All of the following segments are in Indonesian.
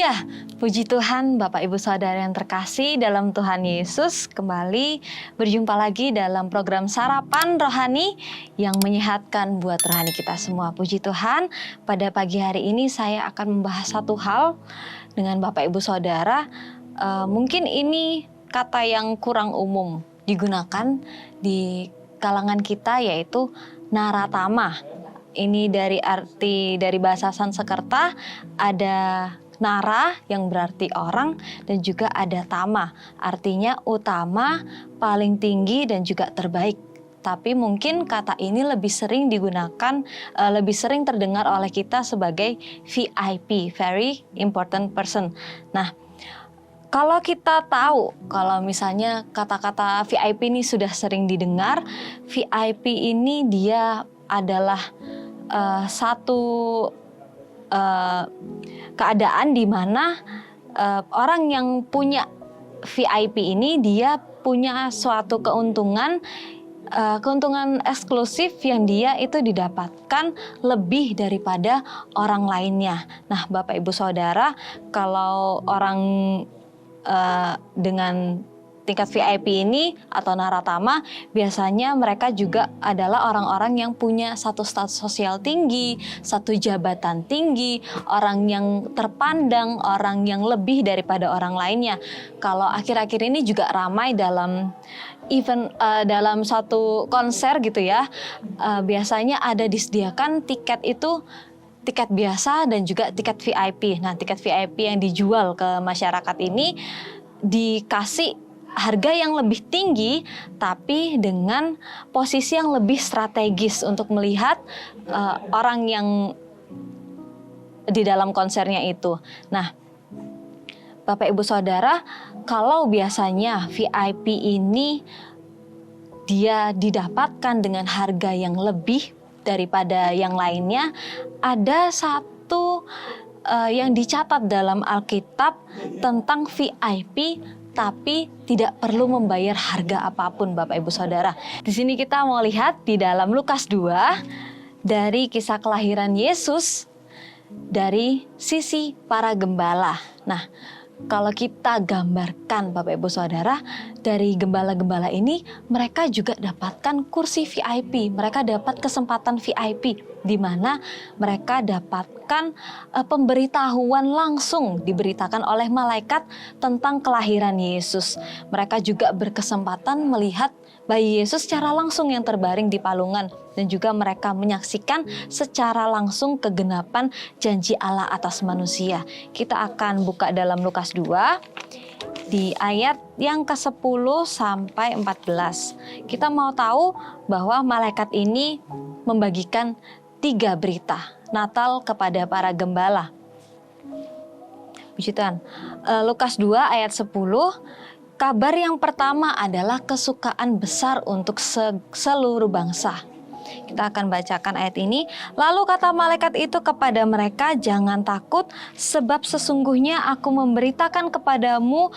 Ya, puji Tuhan Bapak Ibu Saudara yang terkasih dalam Tuhan Yesus, kembali berjumpa lagi dalam program Sarapan Rohani yang menyehatkan buat rohani kita semua. Puji Tuhan, pada pagi hari ini saya akan membahas satu hal dengan Bapak Ibu Saudara. Mungkin ini kata yang kurang umum digunakan di kalangan kita, yaitu naratama. Ini dari arti dari bahasa Sanskerta, ada nara yang berarti orang dan juga ada tama, artinya utama, paling tinggi dan juga terbaik. Tapi mungkin kata ini lebih sering digunakan, lebih sering terdengar oleh kita sebagai VIP, very important person. Nah, kalau kita tahu, kalau misalnya kata-kata VIP ini sudah sering didengar, VIP ini dia adalah satu keadaan di mana orang yang punya VIP ini dia punya suatu keuntungan eksklusif yang dia itu didapatkan lebih daripada orang lainnya. Nah, Bapak Ibu Saudara, kalau orang dengan tingkat VIP ini atau naratama, biasanya mereka juga adalah orang-orang yang punya satu status sosial tinggi, satu jabatan tinggi, orang yang terpandang, orang yang lebih daripada orang lainnya. Kalau akhir-akhir ini juga ramai dalam event, dalam satu konser gitu ya, biasanya ada disediakan tiket itu, tiket biasa dan juga tiket VIP. Nah, tiket VIP yang dijual ke masyarakat ini dikasih harga yang lebih tinggi, tapi dengan posisi yang lebih strategis untuk melihat orang yang di dalam konsernya itu. Nah, Bapak Ibu Saudara, kalau biasanya VIP ini dia didapatkan dengan harga yang lebih daripada yang lainnya, ada satu yang dicatat dalam Alkitab tentang VIP, tapi tidak perlu membayar harga apapun, Bapak Ibu Saudara. Di sini kita mau lihat di dalam Lukas 2 dari kisah kelahiran Yesus dari sisi para gembala. Nah, kalau kita gambarkan Bapak Ibu Saudara, dari gembala-gembala ini mereka juga dapatkan kursi VIP, mereka dapat kesempatan VIP di mana mereka dapatkan pemberitahuan langsung diberitakan oleh malaikat tentang kelahiran Yesus. Mereka juga berkesempatan melihat bayi Yesus secara langsung yang terbaring di palungan, dan juga mereka menyaksikan secara langsung kegenapan janji Allah atas manusia. Kita akan buka dalam Lukas 2 di ayat yang ke-10 sampai 14. Kita mau tahu bahwa malaikat ini membagikan 3 berita Natal kepada para gembala. Puji Tuhan. Lukas 2 ayat 10. Kabar yang pertama adalah kesukaan besar untuk seluruh bangsa. Kita akan bacakan ayat ini. Lalu kata malaikat itu kepada mereka, jangan takut, sebab sesungguhnya aku memberitakan kepadamu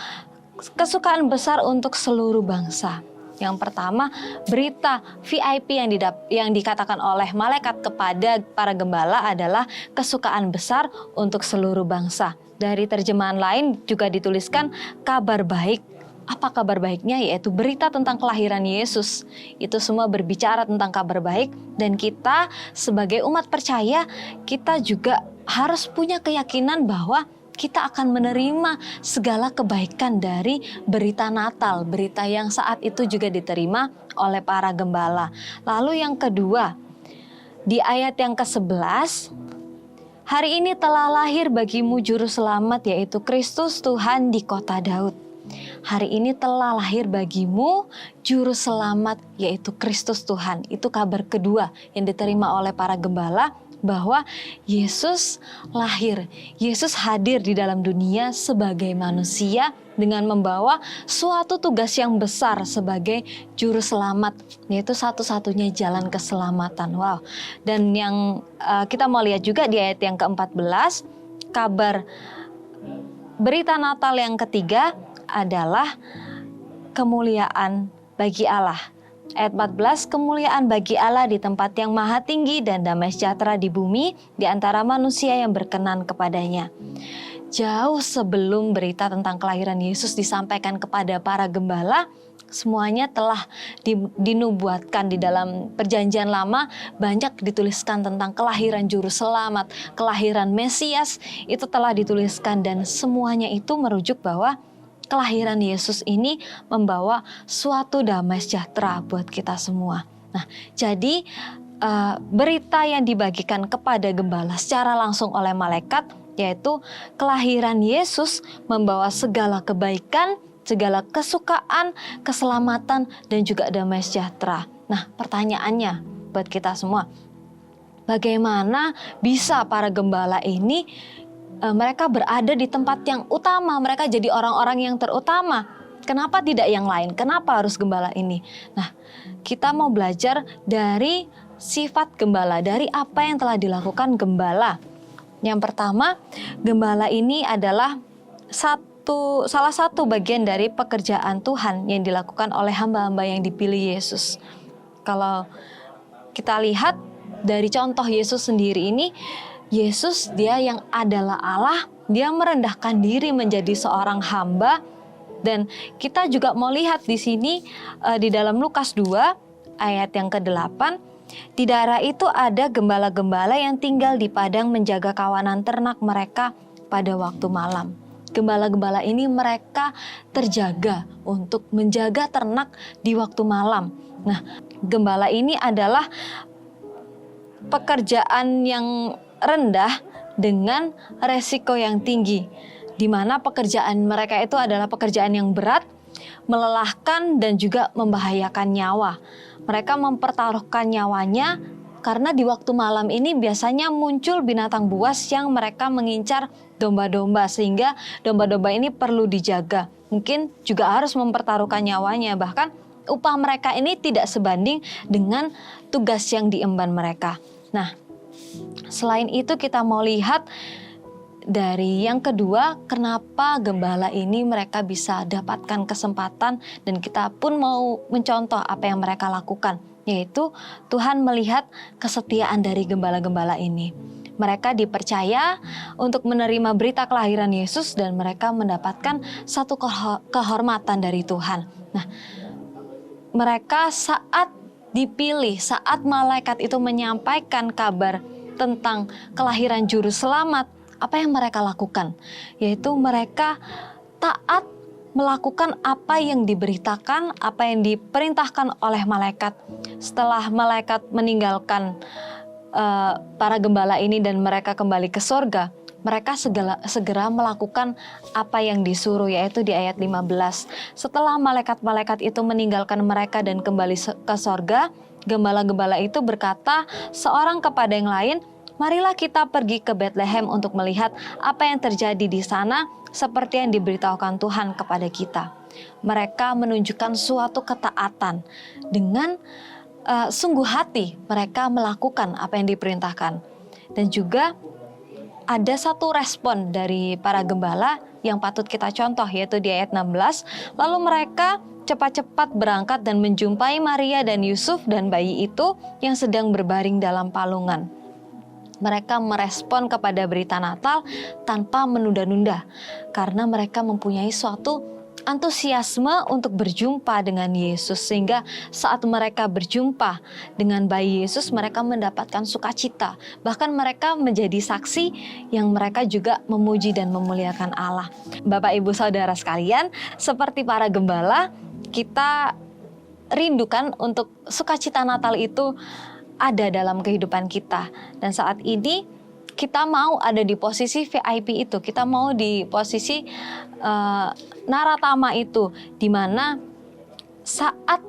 kesukaan besar untuk seluruh bangsa. Yang pertama, berita VIP yang dikatakan oleh malaikat kepada para gembala adalah kesukaan besar untuk seluruh bangsa. Dari terjemahan lain juga dituliskan kabar baik. Apa kabar baiknya? Yaitu berita tentang kelahiran Yesus. Itu semua berbicara tentang kabar baik, dan kita sebagai umat percaya, kita juga harus punya keyakinan bahwa kita akan menerima segala kebaikan dari berita Natal, berita yang saat itu juga diterima oleh para gembala. Lalu yang kedua, di ayat yang ke-11, hari ini telah lahir bagimu juru selamat, yaitu Kristus Tuhan di kota Daud. Hari ini telah lahir bagimu juru selamat, yaitu Kristus Tuhan. Itu kabar kedua yang diterima oleh para gembala, bahwa Yesus lahir, Yesus hadir di dalam dunia sebagai manusia dengan membawa suatu tugas yang besar sebagai juru selamat, yaitu satu-satunya jalan keselamatan. Wow. Dan yang kita mau lihat juga di ayat yang ke-14, kabar berita Natal yang ketiga adalah kemuliaan bagi Allah. Ayat 14, kemuliaan bagi Allah di tempat yang maha tinggi dan damai sejahtera di bumi di antara manusia yang berkenan kepadanya. jauh sebelum berita tentang kelahiran Yesus disampaikan kepada para gembala, semuanya telah dinubuatkan di dalam Perjanjian Lama. Banyak dituliskan tentang kelahiran Juru Selamat, kelahiran Mesias, itu telah dituliskan, dan semuanya itu merujuk bahwa kelahiran Yesus ini membawa suatu damai sejahtera buat kita semua. Nah, jadi berita yang dibagikan kepada gembala secara langsung oleh malaikat, yaitu kelahiran Yesus membawa segala kebaikan, segala kesukaan, keselamatan, dan juga damai sejahtera. Nah, pertanyaannya buat kita semua, bagaimana bisa para gembala ini mereka berada di tempat yang utama, mereka jadi orang-orang yang terutama? Kenapa tidak yang lain? Kenapa harus gembala ini? Nah, kita mau belajar dari sifat gembala, dari apa yang telah dilakukan gembala. Yang pertama, gembala ini adalah salah satu bagian dari pekerjaan Tuhan yang dilakukan oleh hamba-hamba yang dipilih Yesus. Kalau kita lihat dari contoh Yesus sendiri ini, Yesus dia yang adalah Allah, dia merendahkan diri menjadi seorang hamba. Dan kita juga mau lihat di sini di dalam Lukas 2 ayat yang ke-8, di daerah itu ada gembala-gembala yang tinggal di padang menjaga kawanan ternak mereka pada waktu malam. Gembala-gembala ini mereka terjaga untuk menjaga ternak di waktu malam. Nah, gembala ini adalah pekerjaan yang rendah dengan resiko yang tinggi, di mana pekerjaan mereka itu adalah pekerjaan yang berat, melelahkan, dan juga membahayakan nyawa. Mereka mempertaruhkan nyawanya karena di waktu malam ini biasanya muncul binatang buas yang mereka mengincar domba-domba, sehingga domba-domba ini perlu dijaga. Mungkin juga harus mempertaruhkan nyawanya, bahkan upah mereka ini tidak sebanding dengan tugas yang diemban mereka. Nah, selain itu kita mau lihat dari yang kedua, kenapa gembala ini mereka bisa dapatkan kesempatan, dan kita pun mau mencontoh apa yang mereka lakukan, yaitu Tuhan melihat kesetiaan dari gembala-gembala ini. Mereka dipercaya untuk menerima berita kelahiran Yesus dan mereka mendapatkan satu kehormatan dari Tuhan. Nah, mereka saat dipilih, saat malaikat itu menyampaikan kabar tentang kelahiran Juru Selamat, apa yang mereka lakukan? Yaitu mereka taat melakukan apa yang diberitakan, apa yang diperintahkan oleh malaikat. Setelah malaikat meninggalkan para gembala ini dan mereka kembali ke sorga, mereka segera melakukan apa yang disuruh, yaitu di ayat 15. Setelah malaikat-malaikat itu meninggalkan mereka dan kembali ke sorga, gembala-gembala itu berkata seorang kepada yang lain, "Marilah kita pergi ke Betlehem untuk melihat apa yang terjadi di sana seperti yang diberitahukan Tuhan kepada kita." Mereka menunjukkan suatu ketaatan. Dengan sungguh hati mereka melakukan apa yang diperintahkan. Dan juga ada satu respon dari para gembala yang patut kita contoh, yaitu di ayat 16. Lalu mereka cepat-cepat berangkat dan menjumpai Maria dan Yusuf dan bayi itu yang sedang berbaring dalam palungan. Mereka merespon kepada berita Natal tanpa menunda-nunda, karena mereka mempunyai suatu antusiasme untuk berjumpa dengan Yesus, sehingga saat mereka berjumpa dengan bayi Yesus, mereka mendapatkan sukacita. Bahkan mereka menjadi saksi yang mereka juga memuji dan memuliakan Allah. Bapak, Ibu, Saudara sekalian, seperti para gembala, kita rindukan untuk sukacita Natal itu ada dalam kehidupan kita. Dan saat ini kita mau ada di posisi VIP itu, kita mau di posisi naratama itu, di mana saat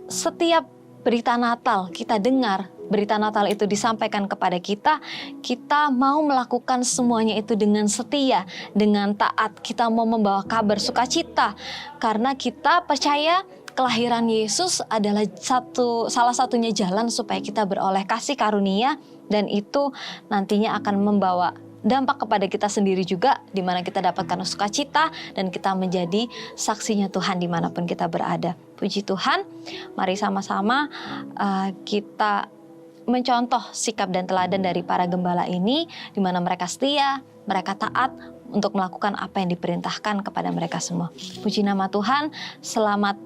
setiap berita Natal kita dengar, berita Natal itu disampaikan kepada kita, kita mau melakukan semuanya itu dengan setia, dengan taat. Kita mau membawa kabar sukacita karena kita percaya kelahiran Yesus adalah salah satunya jalan supaya kita beroleh kasih karunia, dan itu nantinya akan membawa dampak kepada kita sendiri juga, di mana kita dapatkan sukacita dan kita menjadi saksinya Tuhan dimanapun kita berada. Puji Tuhan, mari sama-sama kita mencontoh sikap dan teladan dari para gembala ini, di mana mereka setia, mereka taat, untuk melakukan apa yang diperintahkan kepada mereka semua. Puji nama Tuhan, selamat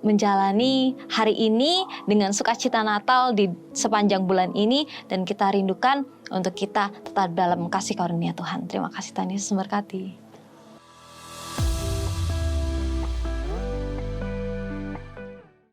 menjalani hari ini dengan sukacita Natal di sepanjang bulan ini, dan kita rindukan untuk kita tetap dalam kasih karunia Tuhan. Terima kasih, Tuhan Yesus memberkati.